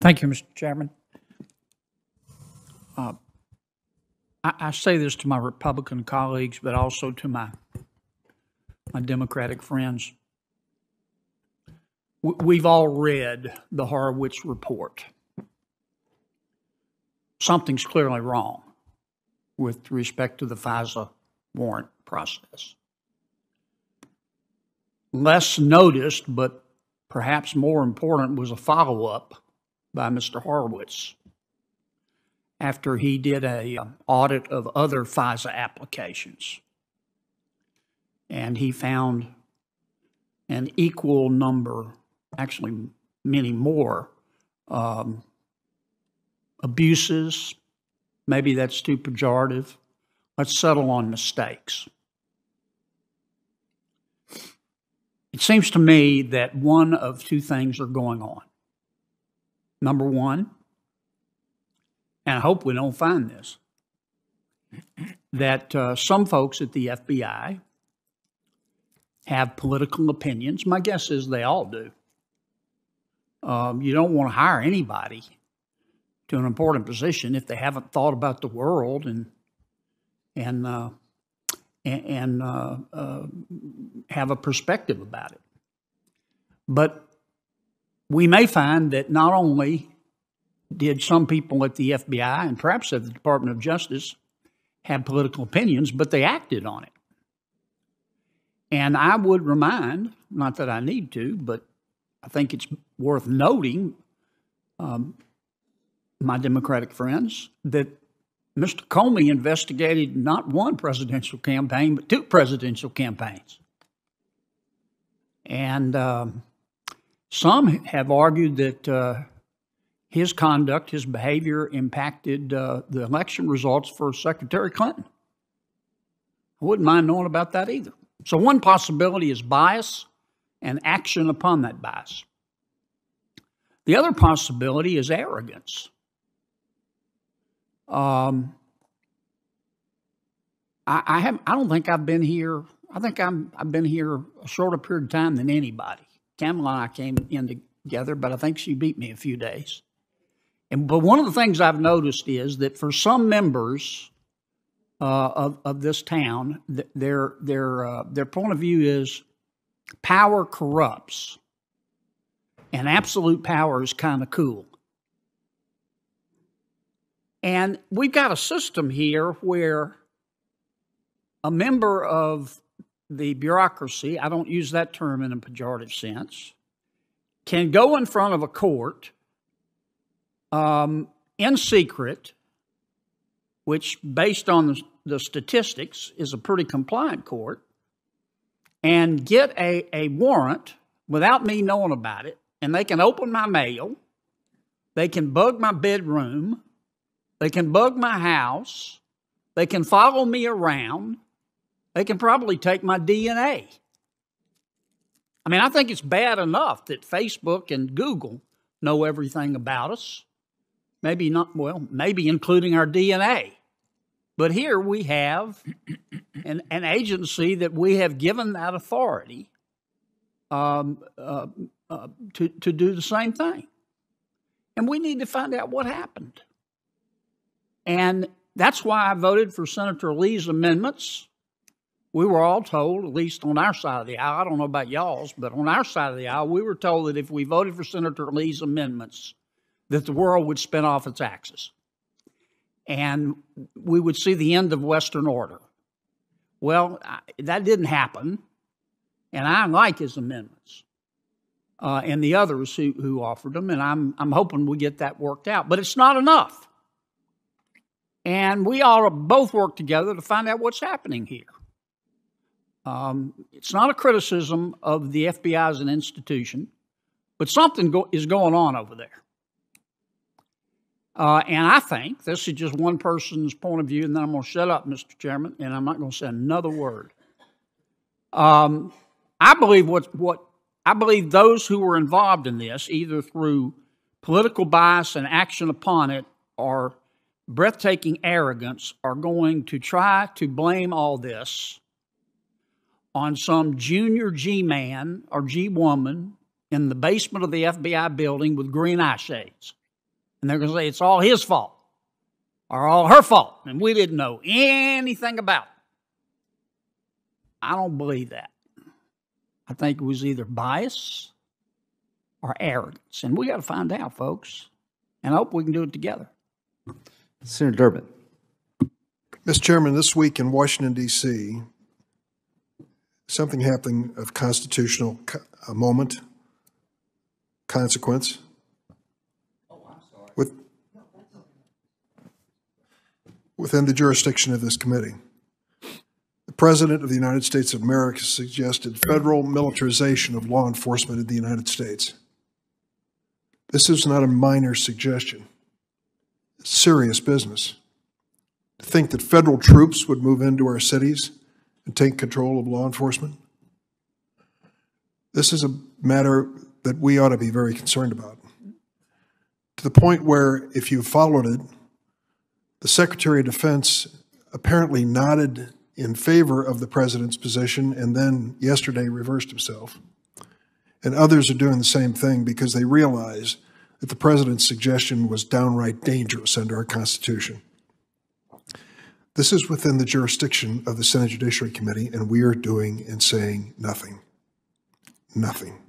Thank you, Mr. Chairman. I say this to my Republican colleagues, but also to my Democratic friends. We've all read the Horowitz report. Something's clearly wrong with respect to the FISA warrant process. Less noticed, but perhaps more important, was a follow-up by Mr. Horowitz after he did an audit of other FISA applications. And he found an equal number, actually many more, abuses. Maybe that's too pejorative. Let's settle on mistakes. It seems to me that one of two things are going on. Number one, and I hope we don't find this, that some folks at the FBI have political opinions. My guess is they all do. You don't want to hire anybody to an important position if they haven't thought about the world and have a perspective about it. But we may find that not only did some people at the FBI and perhaps at the Department of Justice have political opinions, but they acted on it. And I would remind, not that I need to, but I think it's worth noting, my Democratic friends, that Mr. Comey investigated not one presidential campaign, but two presidential campaigns. And some have argued that his conduct, his behavior impacted the election results for Secretary Clinton. I wouldn't mind knowing about that either. So one possibility is bias and action upon that bias. The other possibility is arrogance. I don't think I've been here. I think I've been here a shorter period of time than anybody. Kamala and I came in together, but I think she beat me a few days. But one of the things I've noticed is that for some members of this town, their point of view is power corrupts, and absolute power is kind of cool. And we've got a system here where a member of the bureaucracy, I don't use that term in a pejorative sense, can go in front of a court in secret, which based on the statistics is a pretty compliant court, and get a warrant without me knowing about it, and they can open my mail, they can bug my bedroom, they can bug my house, they can follow me around, they can probably take my DNA. I mean, I think it's bad enough that Facebook and Google know everything about us. Maybe not, well, maybe including our DNA. But here we have an agency that we have given that authority to do the same thing. And we need to find out what happened. And that's why I voted for Senator Lee's amendments. We were all told, at least on our side of the aisle, I don't know about y'all's, but on our side of the aisle, we were told that if we voted for Senator Lee's amendments, that the world would spin off its axis. And we would see the end of Western order. Well, that didn't happen, and I like his amendments and the others who offered them, and I'm hoping we get that worked out. But it's not enough. And we ought to both work together to find out what's happening here. It's not a criticism of the FBI as an institution, but something is going on over there. And I think, this is just one person's point of view, and then I'm going to shut up, Mr. Chairman, and I'm not going to say another word. I believe I believe those who were involved in this, either through political bias and action upon it, or breathtaking arrogance, are going to try to blame all this on some junior G-man or G-woman in the basement of the FBI building with green eye shades. And they're going to say it's all his fault or all her fault, and we didn't know anything about it. I don't believe that. I think it was either bias or arrogance, and we got to find out, folks, and I hope we can do it together. Senator Durbin. Mr. Chairman, this week in Washington, D.C., something happening of constitutional moment, consequence. Within the jurisdiction of this committee. The President of the United States of America suggested federal militarization of law enforcement in the United States. This is not a minor suggestion. It's serious business. To think that federal troops would move into our cities and take control of law enforcement, this is a matter that we ought to be very concerned about. To the point where, if you followed it, the Secretary of Defense apparently nodded in favor of the President's position and then yesterday reversed himself. And others are doing the same thing because they realize that the President's suggestion was downright dangerous under our Constitution. This is within the jurisdiction of the Senate Judiciary Committee, and we are doing and saying nothing. Nothing.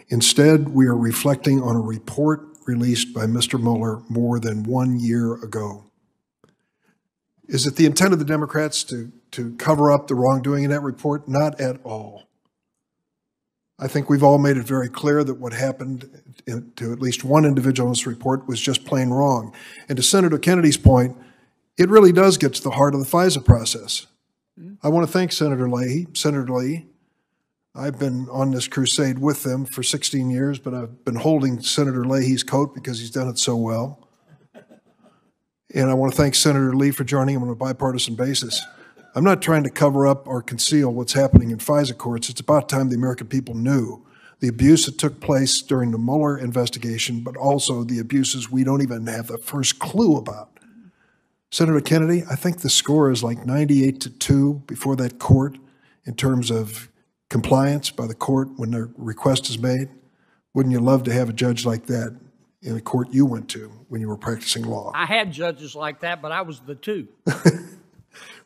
Instead, we are reflecting on a report released by Mr. Mueller more than 1 year ago. Is it the intent of the Democrats to cover up the wrongdoing in that report? Not at all. I think we've all made it very clear that what happened to at least one individual in this report was just plain wrong. And to Senator Kennedy's point, it really does get to the heart of the FISA process. I want to thank Senator Leahy. Senator Lee, I've been on this crusade with them for 16 years, but I've been holding Senator Leahy's coat because he's done it so well. And I want to thank Senator Lee for joining him on a bipartisan basis. I'm not trying to cover up or conceal what's happening in FISA courts. It's about time the American people knew the abuse that took place during the Mueller investigation, but also the abuses we don't even have the first clue about. Senator Kennedy, I think the score is like 98-2 before that court in terms of compliance by the court when their request is made. Wouldn't you love to have a judge like that in a court you went to when you were practicing law? I had judges like that, but I was the two.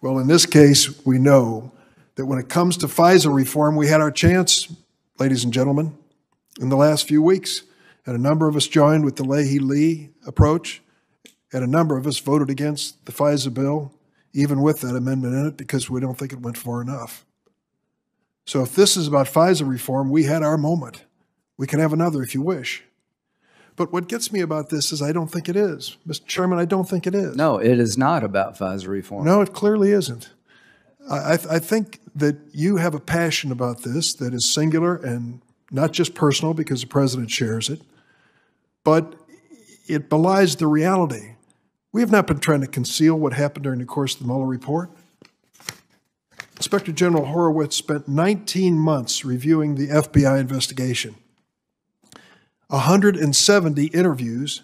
Well, in this case, we know that when it comes to FISA reform, we had our chance, ladies and gentlemen, in the last few weeks. And a number of us joined with the Leahy-Lee approach, and a number of us voted against the FISA bill, even with that amendment in it, because we don't think it went far enough. So if this is about FISA reform, we had our moment. We can have another if you wish. But what gets me about this is I don't think it is. Mr. Chairman, I don't think it is. No, it is not about FISA reform. No, it clearly isn't. I think that you have a passion about this that is singular and not just personal because the President shares it, but it belies the reality. We have not been trying to conceal what happened during the course of the Mueller report. Inspector General Horowitz spent 19 months reviewing the FBI investigation. 170 interviews,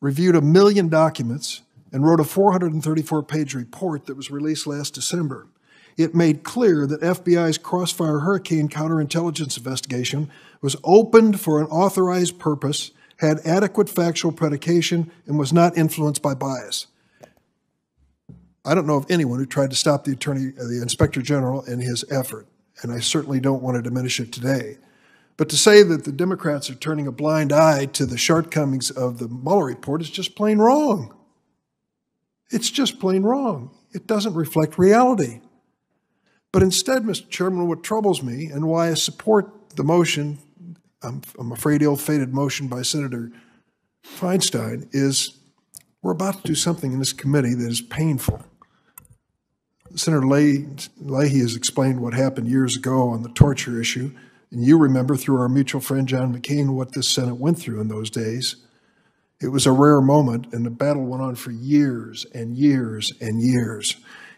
reviewed 1 million documents, and wrote a 434-page report that was released last December. It made clear that FBI's Crossfire Hurricane counterintelligence investigation was opened for an authorized purpose, had adequate factual predication, and was not influenced by bias. I don't know of anyone who tried to stop the Inspector General in his effort, and I certainly don't want to diminish it today. But to say that the Democrats are turning a blind eye to the shortcomings of the Mueller report is just plain wrong. It's just plain wrong. It doesn't reflect reality. But instead, Mr. Chairman, what troubles me and why I support the motion, I'm afraid ill-fated motion by Senator Feinstein, is we're about to do something in this committee that is painful. Senator Leahy has explained what happened years ago on the torture issue. And you remember through our mutual friend John McCain what this Senate went through in those days. It was a rare moment, and the battle went on for years and years and years.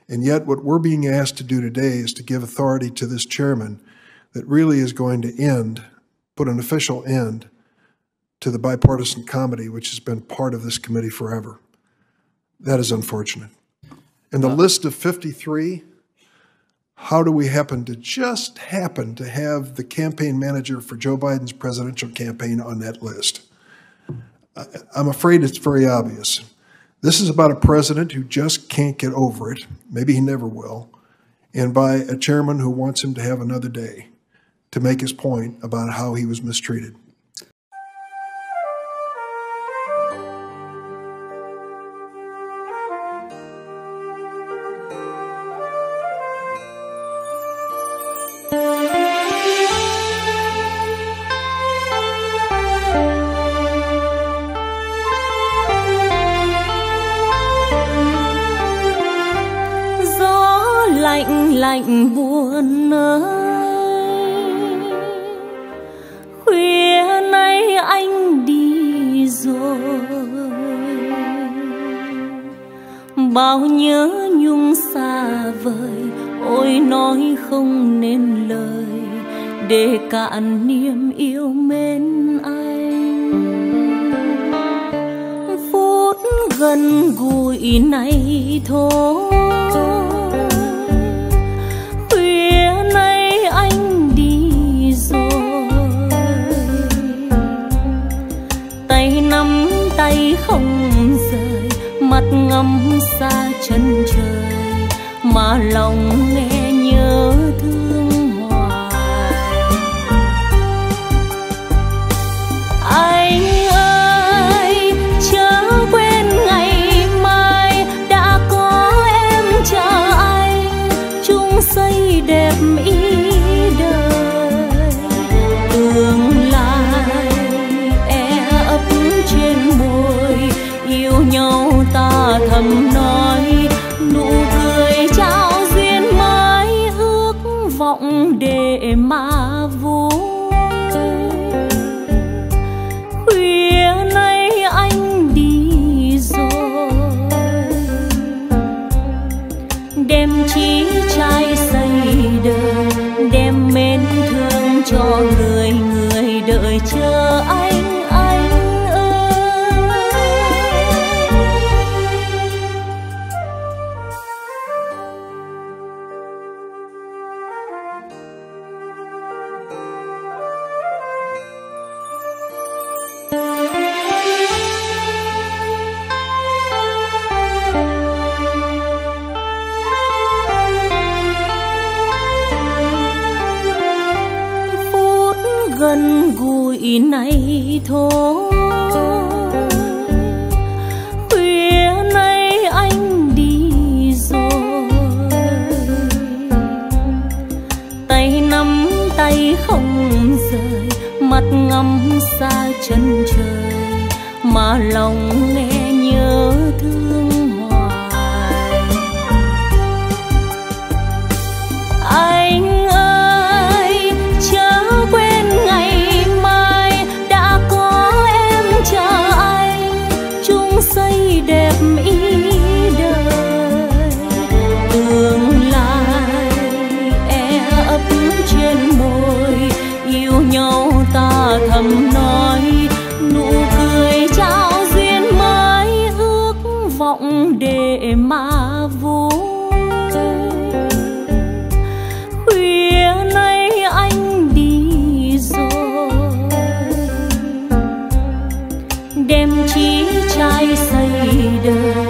And yet what we're being asked to do today is to give authority to this chairman that really is going to put an official end to the bipartisan comedy which has been part of this committee forever. That is unfortunate. And the list of 53, how do we happen to have the campaign manager for Joe Biden's presidential campaign on that list? I'm afraid it's very obvious. This is about a president who just can't get over it. Maybe he never will. And by a chairman who wants him to have another day to make his point about how he was mistreated. Lạnh buồn ơi, khuya nay anh đi rồi, bao nhớ nhung xa vời, ôi nói không nên lời để cạn niềm yêu mến anh. Phút gần gũi này thôi, tay không rời, mắt ngắm xa chân trời, mà lòng nghe nhớ thương hoài. Anh ơi, chớ quên ngày mai đã có em chờ anh, chung xây đẹp ý đời. Tương lai ấp trên môi, yêu nhau ta thầm nói, nụ cười trao duyên mới, ước vọng để mà vui. Khuya nay anh đi rồi, đem chí trai xây đời, đem mến thương cho người người đợi chờ anh. Gần gũi này thôi, khuya nay anh đi rồi, tay nắm tay không rời, mắt ngắm xa chân trời, mà lòng nghe nhớ thương hoài. Anh đẹp ý đời, tương lai ấp trên môi, yêu nhau ta thầm nói, nụ cười trao duyên mới, ước vọng để mà vui. Khuya nay anh đi rồi, đem chí trai xây đời,